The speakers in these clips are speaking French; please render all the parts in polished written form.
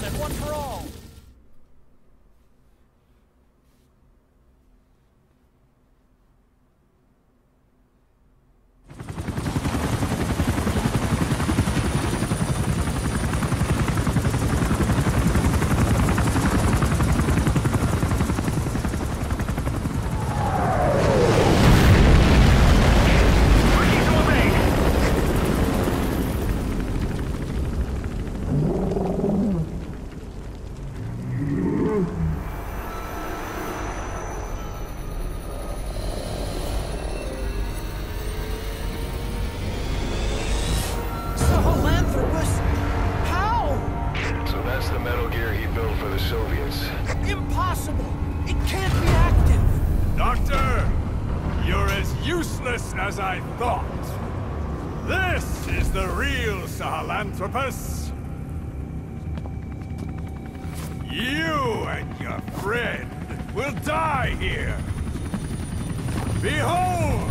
done and one for all. Impossible! It can't be active! Doctor! You're as useless as I thought! This is the real Sahelanthropus! You and your friend will die here! Behold!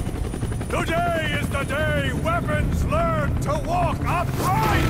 Today is the day weapons learn to walk upright!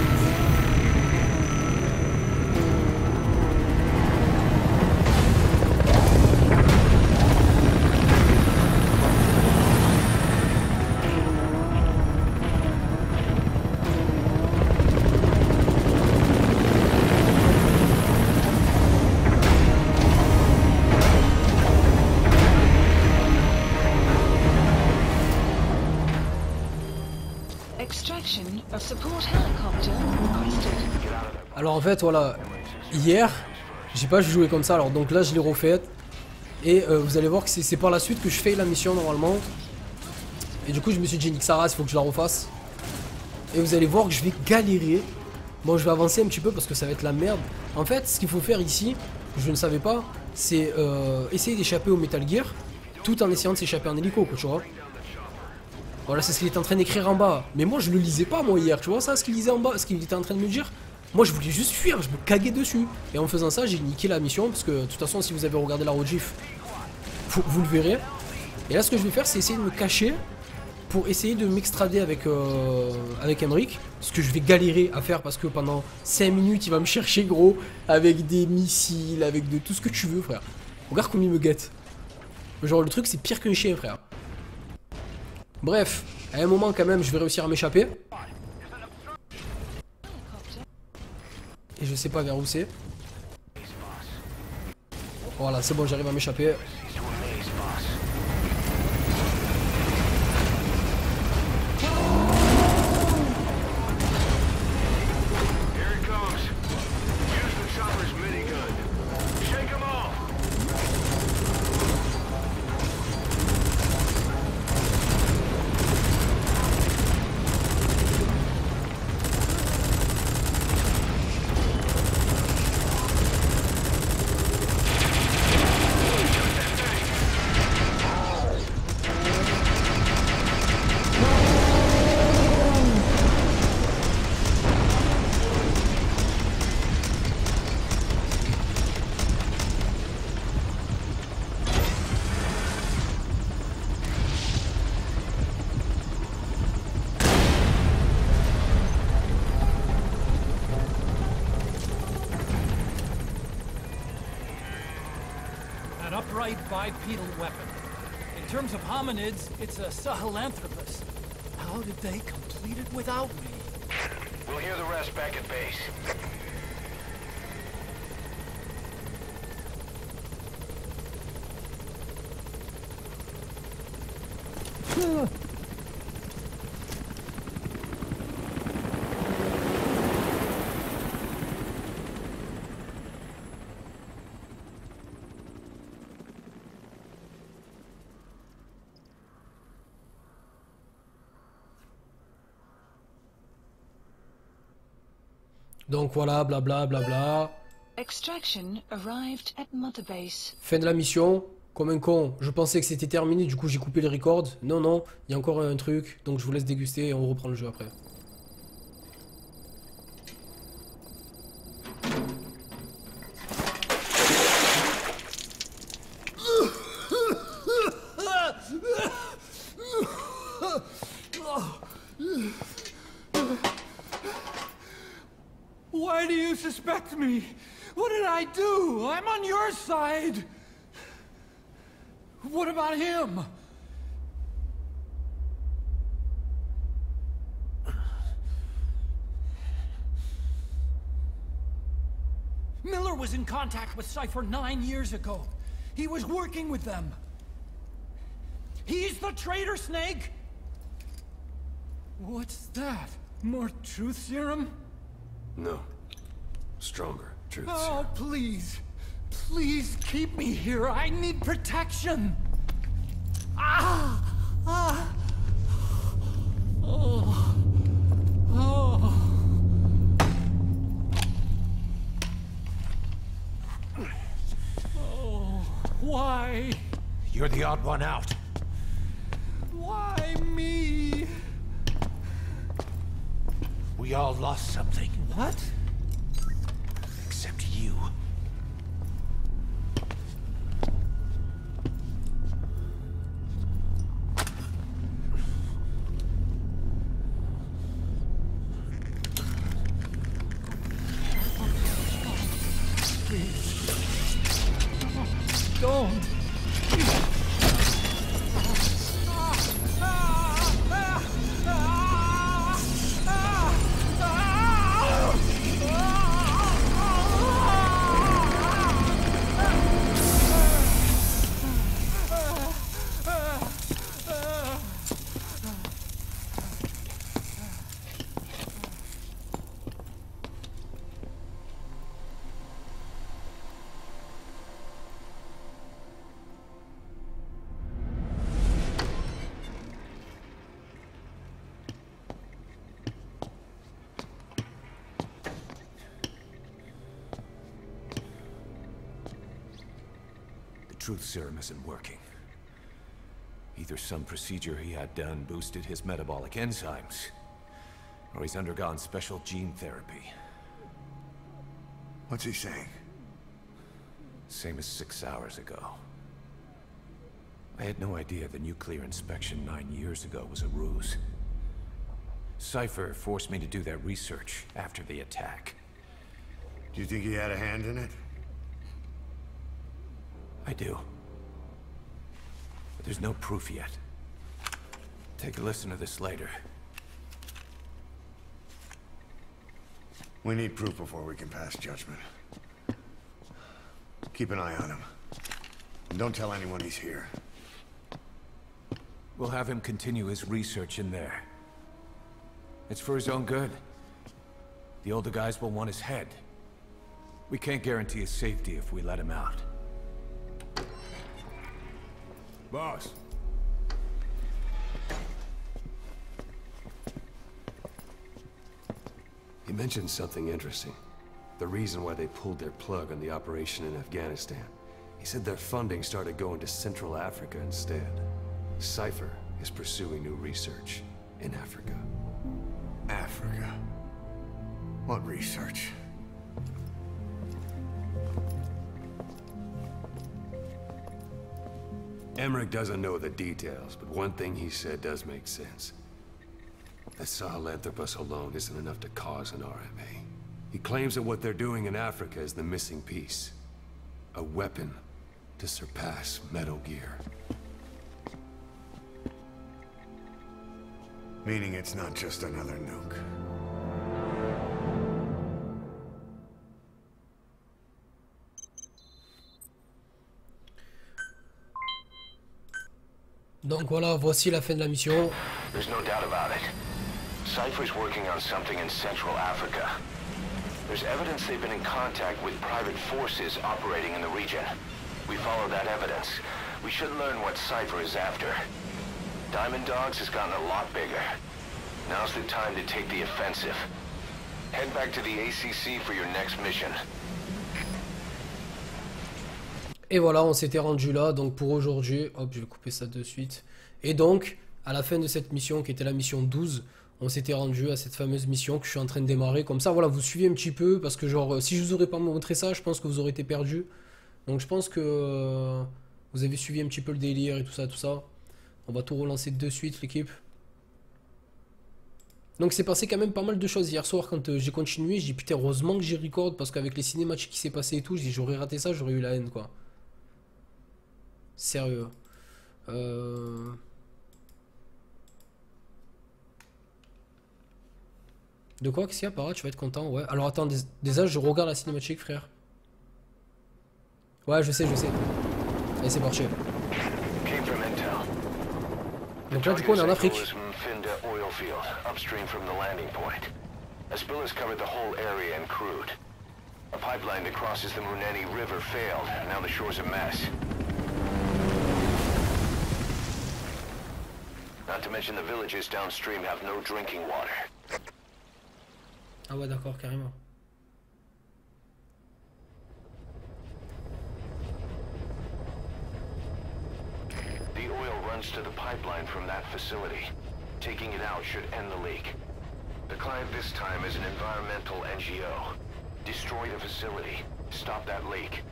Alors en fait voilà, hier j'ai pas joué comme ça, alors donc là je l'ai refait. Et vous allez voir que c'est par la suite que je fais la mission normalement. Et du coup je me suis dit nique sa race, il faut que je la refasse. Et vous allez voir que je vais galérer. Bon je vais avancer un petit peu parce que ça va être la merde. En fait ce qu'il faut faire ici, je ne savais pas, c'est essayer d'échapper au Metal Gear tout en essayant de s'échapper en hélico quoi, tu vois. Voilà, c'est ce qu'il était en train d'écrire en bas. Mais moi je le lisais pas moi hier, tu vois ça, ce qu'il lisait en bas, ce qu'il était en train de me dire. Moi je voulais juste fuir, je me caguais dessus. Et en faisant ça j'ai niqué la mission. Parce que de toute façon si vous avez regardé la rediff, vous le verrez. Et là ce que je vais faire c'est essayer de me cacher pour essayer de m'extrader avec Emmerich. Ce que je vais galérer à faire parce que pendant 5 minutes il va me chercher gros. Avec des missiles, avec de tout ce que tu veux frère. Regarde comme il me guette. Genre le truc c'est pire qu'un chien frère. Bref, à un moment quand même je vais réussir à m'échapper. Et je sais pas vers où c'est. Voilà c'est bon, j'arrive à m'échapper. Upright bipedal weapon. In terms of hominids, it's a Sahelanthropus. How did they complete it without me? We'll hear the rest back at base. Donc voilà, blabla, blabla. Extraction arrived at Mother Base. Fin de la mission. Comme un con, je pensais que c'était terminé, du coup j'ai coupé le record. Non, non, il y a encore un truc. Donc je vous laisse déguster et on reprend le jeu après. Why do you suspect me? What did I do? I'm on your side. What about him? Miller was in contact with Cypher 9 years ago. He was working with them. He's the traitor, Snake! What's that? More truth serum? No. Stronger truth Oh, serum. please. Please keep me here. I need protection. Ah! Ah! Oh. Oh. Oh. Why? You're the odd one out. Why me? We all lost something, What? except you. Don't. The truth serum isn't working. Either some procedure he had done boosted his metabolic enzymes, or he's undergone special gene therapy. What's he saying? Same as 6 hours ago. I had no idea the nuclear inspection 9 years ago was a ruse. Cypher forced me to do that research after the attack. Do you think he had a hand in it? I do. But there's no proof yet. Take a listen to this later. We need proof before we can pass judgment. Keep an eye on him. And don't tell anyone he's here. We'll have him continue his research in there. It's for his own good. The older guys will want his head. We can't guarantee his safety if we let him out. Boss. He mentioned something interesting. The reason why they pulled their plug on the operation in Afghanistan. He said their funding started going to Central Africa instead. Cypher is pursuing new research in Africa. Africa. What research? Emmerich doesn't know the details, but one thing he said does make sense. That Sahelanthropus alone isn't enough to cause an RMA. He claims that what they're doing in Africa is the missing piece. A weapon to surpass Metal Gear. Meaning it's not just another nuke. Donc voilà, voici la fin de la mission. There's no doubt about it. Cypher's working on something in Central Africa. There's evidence they've been in contact with private forces operating in the region. We follow that evidence. We should learn what Cypher is after. Diamond Dogs has gotten a lot bigger. Now's the time to take the offensive. Head back to the ACC for your next mission. Et voilà, on s'était rendu là, donc pour aujourd'hui, hop, je vais couper ça de suite. Et donc, à la fin de cette mission, qui était la mission 12, on s'était rendu à cette fameuse mission que je suis en train de démarrer. Comme ça, voilà, vous suivez un petit peu, parce que genre, si je vous aurais pas montré ça, je pense que vous aurez été perdu. Donc je pense que vous avez suivi un petit peu le délire et tout ça, tout ça. On va tout relancer de suite, l'équipe. Donc c'est passé quand même pas mal de choses hier soir quand j'ai continué. J'ai dit putain heureusement que j'ai record parce qu'avec les cinématiques qui s'est passé et tout, j'ai dit j'aurais raté ça, j'aurais eu la haine quoi. Sérieux. De quoi qu'est-ce qu'il y a Para, tu vas être content, ouais. Alors attends, déjà je regarde la cinématique frère. Ouais je sais. Allez c'est parti. Donc là du coup on est en Afrique. Spillers covered the whole area and crude. A pipeline that crosses the Muneni River failed. Now the shore's a mess. Not to mention the villages downstream have no drinking water. Ah ouais d'accord, carrément. The oil runs to the pipeline from that facility. Taking it out should end the leak. The client this time is an environmental NGO. Destroy the facility. Stop that leak.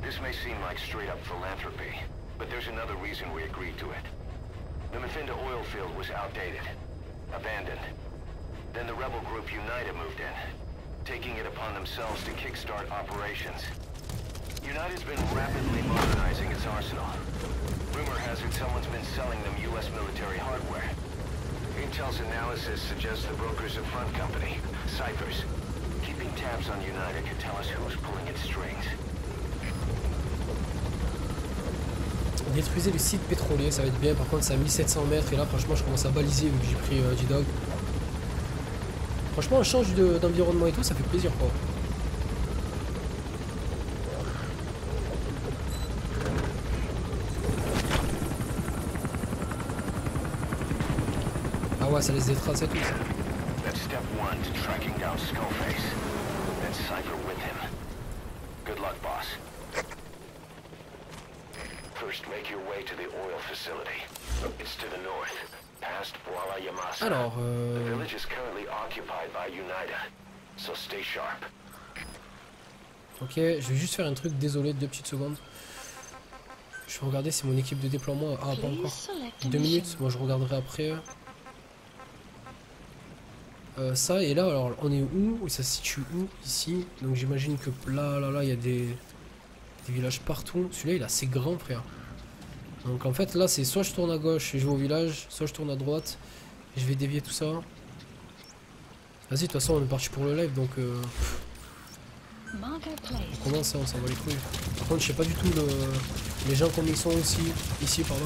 This may seem like straight-up philanthropy, but there's another reason we agreed to it. The Mafinda oil field was outdated, abandoned. Then the rebel group UNITA moved in, taking it upon themselves to kickstart operations. UNITA's been rapidly modernizing its arsenal. Rumor has it someone's been selling them US military hardware. Intel's analysis suggests the broker's a front company, Cyphers. Keeping tabs on UNITA could tell us who's pulling its strings. Détruisez le site pétrolier, ça va être bien. Par contre, c'est à 1700 mètres. Et là, franchement, je commence à baliser vu que j'ai pris G-Dog. Franchement, on change d'environnement et tout, ça fait plaisir quoi. Ah ouais, ça laisse des traces et tout ça. That's step one to tracking down Skullface. Then Cypher with him. Good luck, boss. First, make your way to the oil facility. It's to the north, past Wala Yamasa. Alors, The village is currently occupied by UNITA, so stay sharp. Ok, je vais juste faire un truc, désolé, 2 petites secondes. Je vais regarder si mon équipe de déploiement... Ah, pas encore. 2 minutes, moi je regarderai après. Ça, et là, alors, on est où? Ça se situe où? Ici. Donc j'imagine que là, il y a des villages partout. Celui-là, il est assez grand, frère. Donc en fait, là, c'est soit je tourne à gauche et je vais au village, soit je tourne à droite et je vais dévier tout ça. Vas-y, de toute façon, on est parti pour le live, donc... on commence, on s'en va les couilles. Par contre, je sais pas du tout les gens combien ils sont aussi, ici, par là.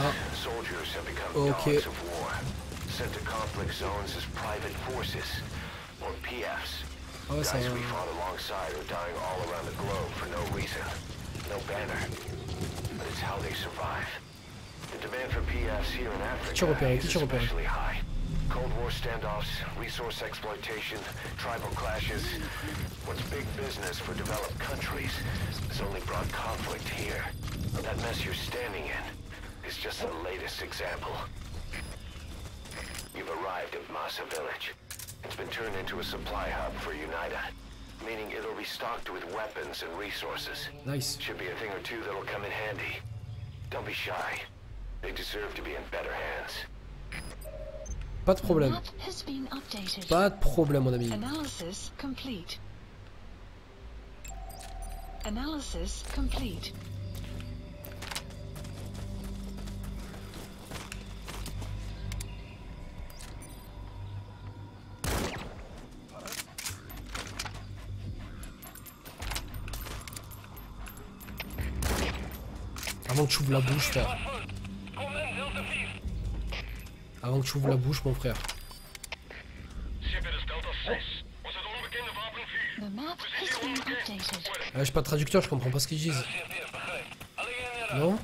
Ah. Ok. Sent to conflict zones as private forces, or PFs. Oh, ça... Guys we fought alongside are dying all around the globe for no reason. No banner. But it's how they survive. The demand for PFs here in Africa is especially high. Cold War standoffs, resource exploitation, tribal clashes. What's big business for developed countries has only brought conflict here. That mess you're standing in is just the latest example. You've arrived at Masa Village. It's been turned into a supply hub for UNITA, meaning it'll be stocked with weapons and resources. Nice. Should be a thing or two that'll come in handy. Don't be shy. They deserve to be in better hands. Pas de problème. Pas de problème, mon ami. Analysis complete. Analysis complete. Avant que tu ouvres la bouche, frère. Avant que tu ouvres la bouche, mon frère. Ah, j'ai pas de traducteur, je comprends pas ce qu'ils disent. Non?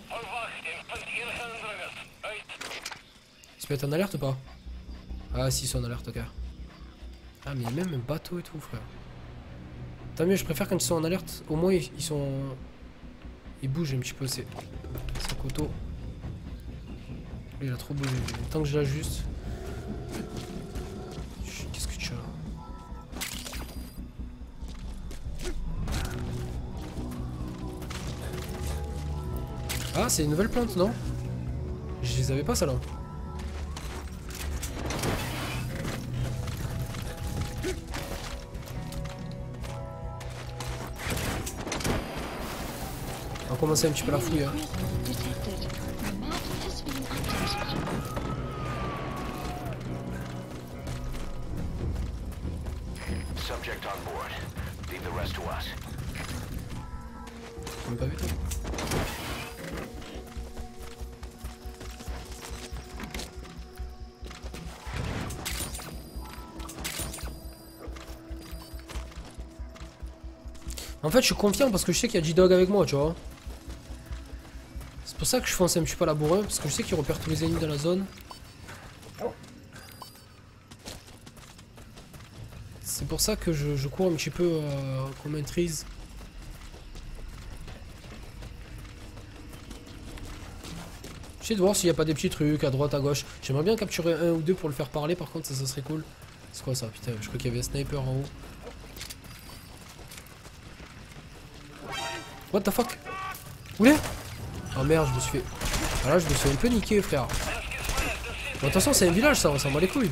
Ils se mettent en alerte ou pas? Ah si, ils sont en alerte, ok. Ah mais même un bateau et tout, frère. Tant mieux, je préfère quand ils sont en alerte. Au moins ils sont... Ils bougent un petit peu, c'est coteau. Lui, il a trop bougé. Tant que je l'ajuste. Qu'est-ce que tu as? Ah, c'est une nouvelle plante, non? Je les avais pas, ça là. On va commencer un petit peu la fouille. Hein. Subject on board. Leave the rest to us. J'ai même pas vu toi. En fait, je suis confiant parce que je sais qu'il y a G-Dog avec moi, tu vois. C'est pour ça que je fonce un petit peu à la bourrin, parce que je sais qu'il repère tous les ennemis dans la zone. C'est pour ça que je cours un petit peu qu'on maîtrise. J'essaie de voir s'il n'y a pas des petits trucs à droite, à gauche. J'aimerais bien capturer un ou deux pour le faire parler, par contre, ça serait cool. C'est quoi ça? Putain, je crois qu'il y avait un sniper en haut. What the fuck? Où est? Oh merde, je me suis fait... Ah là, je me suis un peu niqué, frère. Bon, attention, c'est un village, ça, on s'en bat les couilles.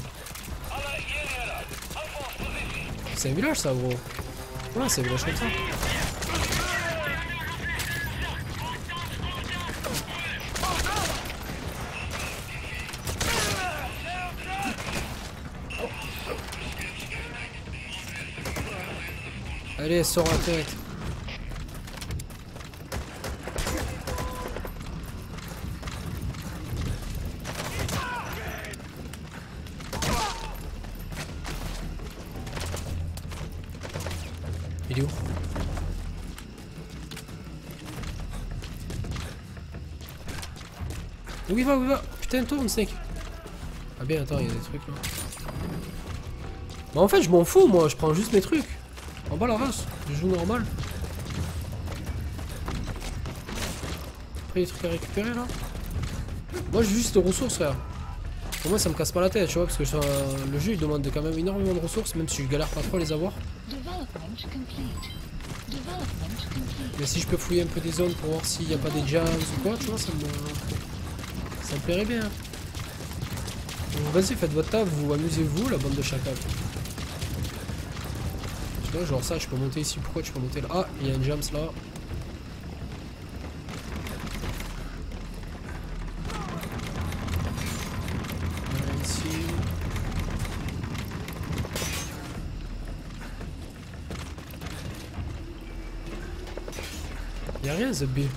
C'est un village, ça, gros. Ouais, c'est un village comme ça. Allez, sors la tête. Il est où? Où il va? Où il va? Putain, tourne, Snake. Ah bien, attends, il y a des trucs là. Bah en fait, je m'en fous, moi, je prends juste mes trucs. En bas la race, je joue normal. Après, les trucs à récupérer là. Moi, j'ai juste des ressources, frère. Pour moi, ça me casse pas la tête, tu vois, parce que le jeu il demande quand même énormément de ressources, même si je galère pas trop à les avoir. Mais si je peux fouiller un peu des zones pour voir s'il n'y a pas des jams ou quoi, tu vois, ça me plairait bien. Vas-y, faites votre taf, vous amusez-vous, la bande de chacals. Tu vois, genre ça, je peux monter ici. Pourquoi tu peux monter là? Ah, il y a une jams là. Ici. Il n'y a rien, Zubby.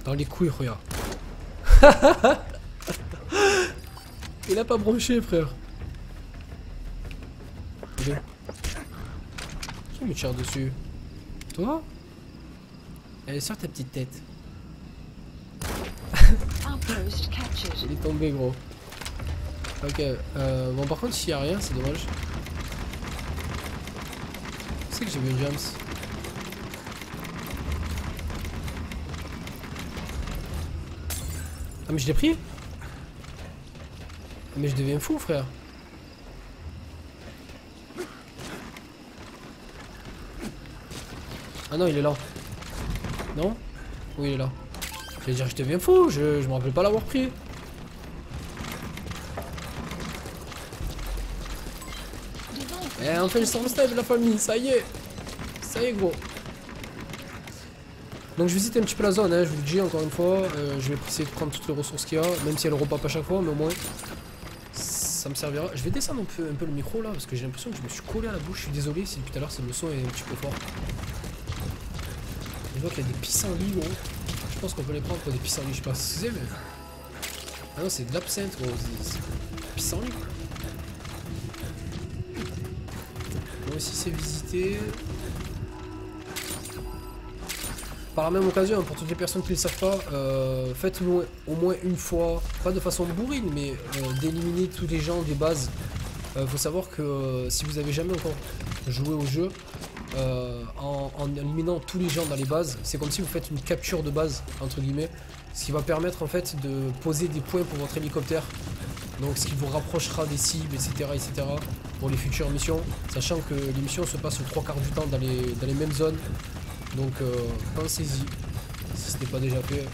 Dans les couilles, regarde. Il a pas branché, frère. Qui me tire dessus? Toi? Allez, sors ta petite tête. Il est tombé, gros. Ok, bon, par contre, s'il y a rien, c'est dommage. Je sais que j'ai vu une jams. Ah mais je l'ai pris. Ah, mais je deviens fou, frère. Ah non, il est là. Non? Oui, il est là. Je vais dire, je deviens fou, je me rappelle pas l'avoir pris. Eh, on fait le snipe de la famille, ça y est. Ça y est, gros. Donc je visite un petit peu la zone, hein, je vous le dis encore une fois, je vais essayer de prendre toutes les ressources qu'il y a, même si elles repopent à chaque fois, mais au moins ça me servira. Je vais descendre un peu le micro là, parce que j'ai l'impression que je me suis collé à la bouche, je suis désolé si depuis tout à l'heure le son est un petit peu fort. Je vois qu'il y a des pissenlits, gros. Je pense qu'on peut les prendre pour des pissenlits, je sais pas ce que c'est, mais... Ah non, c'est de l'absinthe, gros, c'est pissenlits. Bon, ici c'est visité. Par la même occasion, pour toutes les personnes qui ne le savent pas, faites-nous au moins une fois, pas de façon bourrine, mais d'éliminer tous les gens des bases. Faut savoir que si vous avez jamais encore joué au jeu, en éliminant tous les gens dans les bases, c'est comme si vous faites une capture de base, entre guillemets, ce qui va permettre en fait de poser des points pour votre hélicoptère Donc ce qui vous rapprochera des cibles, etc. pour les futures missions. Sachant que les missions se passent 3/4 du temps dans les mêmes zones. Donc pensez-y, si ce n'est pas déjà fait.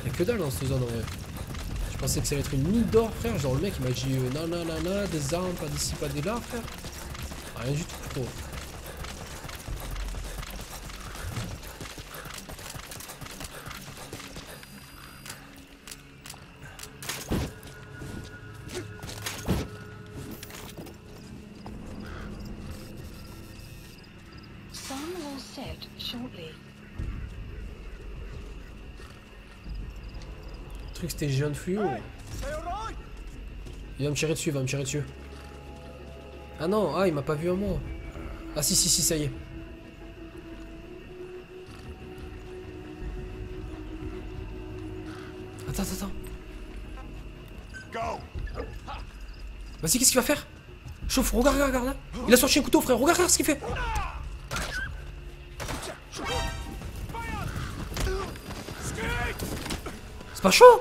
Il n'y a que dalle dans cette zone en vrai. Je pensais que ça allait être une mine d'or, frère. Genre le mec il m'a dit nanana, des armes, pas d'ici, pas de là, frère. Rien du tout, frérot. Sun will set shortly. Le truc c'était jeune fluo. Il va me tirer dessus, Ah non, ah il m'a pas vu à moi. Ah si, ça y est. Attends. Vas-y, qu'est-ce qu'il va faire? Chauffe, regarde là. Il a sorti un couteau, frère, regarde ce qu'il fait. C'est pas chaud?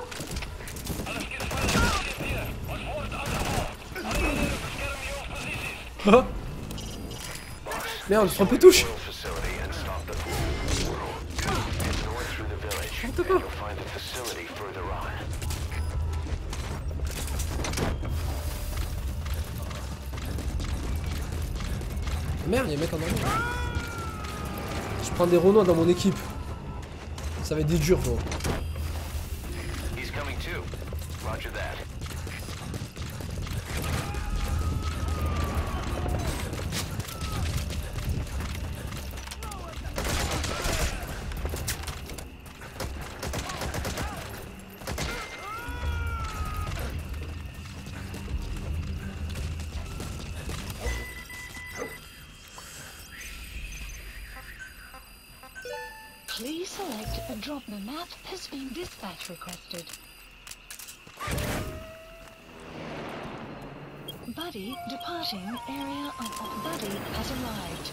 Ah. Merde, je prends un peu touche. N'importe quoi. Merde, y'a un mec en arrière. Je prends des Renois dans mon équipe. Ça va être des durs, gros. Please select a drop. The map has been dispatch requested. Buddy departing area of Buddy has arrived.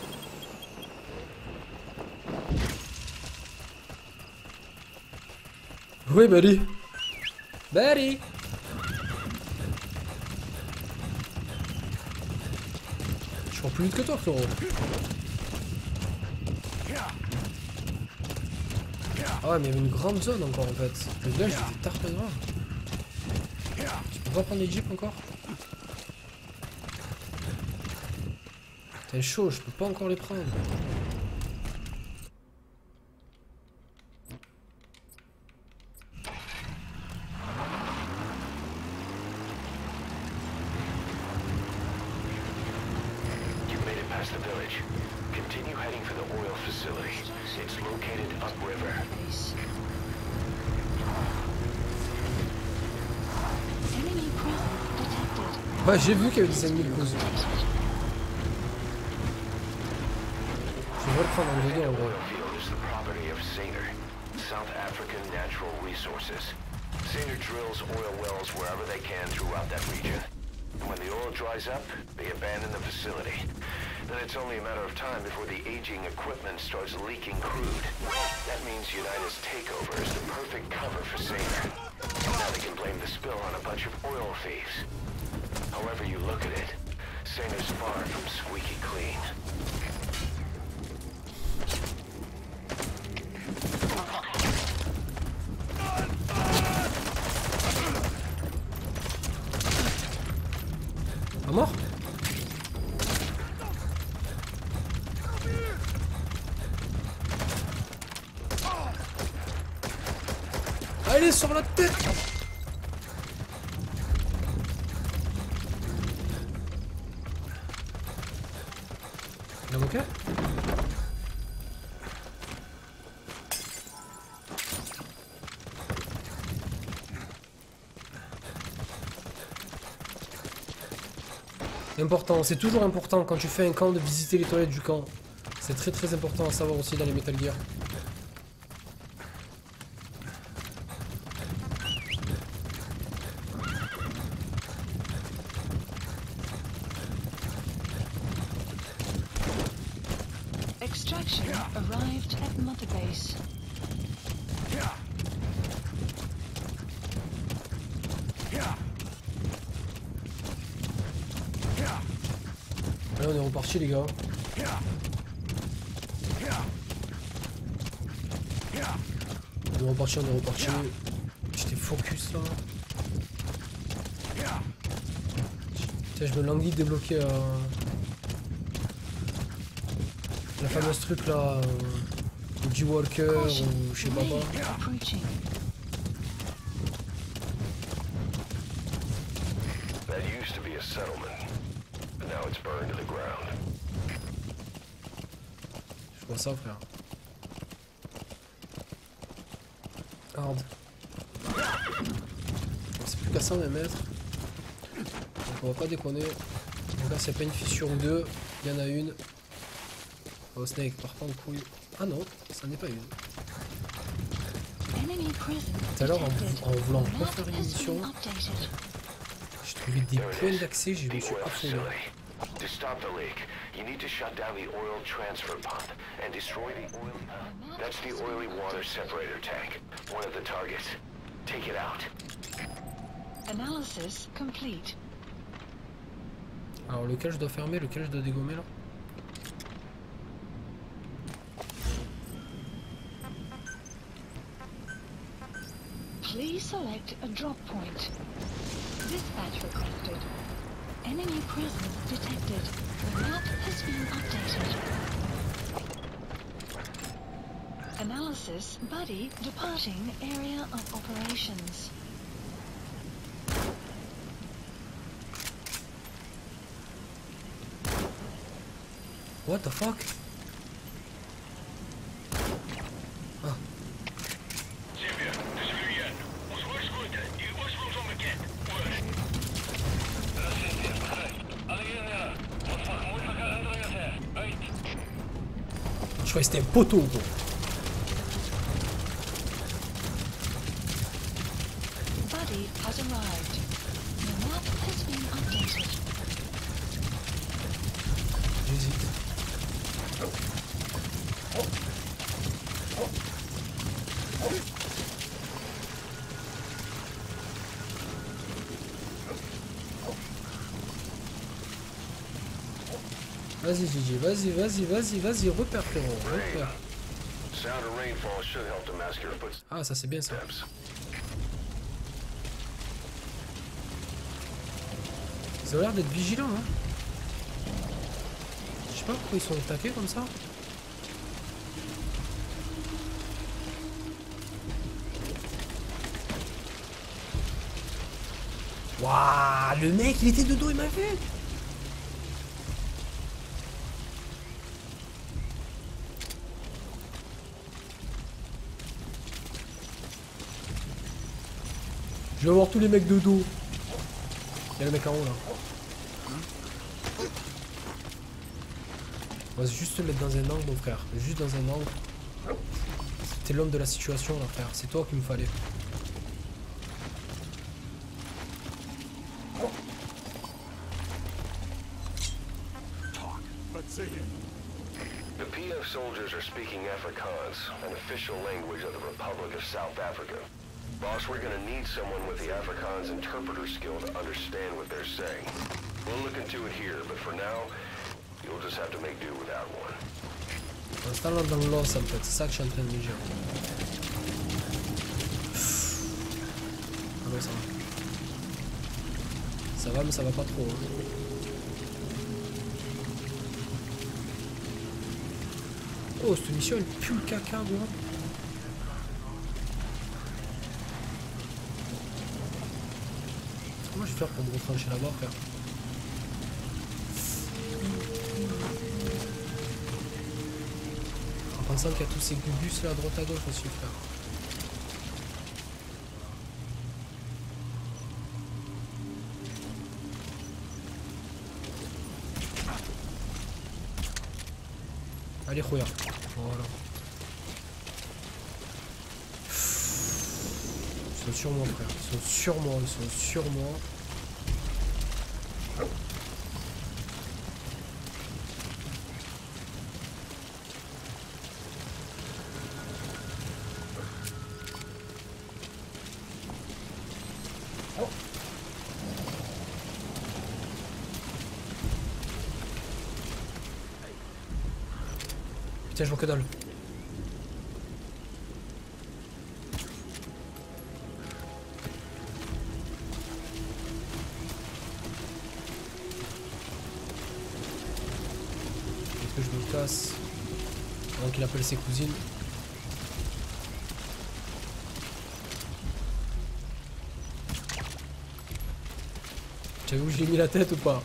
Oui, Buddy. Buddy. Je cours plus vite que toi, frérot. Ah ouais, mais il y avait une grande zone encore en fait. Le gars, j'étais tard pas grave. Tu peux pas prendre les jeeps encore? T'es chaud, je peux pas encore les prendre. Past the village. Continue heading for the oil facility. It's located upriver. Enemy presence detected. Ouais, j'ai vu qu'il y avait des ennemis de cause. Je vais le prendre en deux en vrai. Oil field is the property of Saner, South African Natural Resources. Saner drills oil wells wherever they can throughout that region. When the oil dries up, they abandon the facility. Then it's only a matter of time before the aging equipment starts leaking crude. That means United's takeover is the perfect cover for Saner. Now they can blame the spill on a bunch of oil thieves. However you look at it, Saner's far from squeaky clean. À mort? Allez, sur la tête! Il a mon cœur? Important, c'est toujours important quand tu fais un camp de visiter les toilettes du camp. C'est très important à savoir aussi dans les Metal Gear. Extraction arrived at Mother Base. on est reparti les gars. On est reparti, J'étais focus là. Tiens, je me languis de débloquer la fameuse truc là, G-Walker ou je sais pas quoi. That used to be a settlement, but now it's burned to the ground. Je vois ça frère. Hard. C'est plus qu'à 120 mètres. Donc on va pas déconner. Donc là s'il n'y a pas une fissure ou deux, il y en a une. Oh Snake, pars pas en couille. Ah non, ça n'est pas une. Tout à l'heure en voulant refaire une mission, j'ai trouvé des points d'accès, je me suis affolé. To stop the leak, you need to shut down the oil transfer pump and destroy the oil. That's the oily water separator tank. One of the targets. Take it out. Analysis complete. Alors lequel je dois fermer, lequel je dois dégommer là? Please select a drop point. Dispatch requested. Enemy presence detected. The map has been updated. Analysis buddy departing area of operations. What the fuck? Ah. Je croyais que c'était un poteau gros. Buddy has arrived. The map has been updated. J'hésite. Vas-y Gigi, vas-y, repère frérot, repère. Ah ça c'est bien ça. Ils ont l'air d'être vigilants hein. Je sais pas pourquoi ils sont attaqués comme ça. Waouh, le mec il était de dos, il m'a vu. Je vais voir tous les mecs de dos. Il y a le mec en haut là. On va juste se mettre dans un angle mon frère. Juste dans un angle. T'es l'homme de la situation là frère. C'est toi qu'il me fallait. The PF soldiers are speaking Afrikaans, an official language of the Republic of South Africa. Boss, we're gonna need someone with the Afrikaans interpreter skill to understand what they're saying. We'll look into it here, but for now, you'll just have to make do without one. On se parle dans l'os en fait, c'est ça que je suis en train de me dire. Ah ouais ça va. Ça va mais ça va pas trop. Hein. Oh cette mission elle pue le caca gros. Comment je vais faire pour me retrancher là-bas frère? En pensant qu'il y a tous ces gubus là à droite à gauche aussi frère. Allez Khoya. Voilà. Ils sont sur moi frère. Ils sont sur moi. Tiens, je vois que dalle. Est-ce que je me casse avant qu'il appelle ses cousines? Tu as vu où j'ai mis la tête ou pas?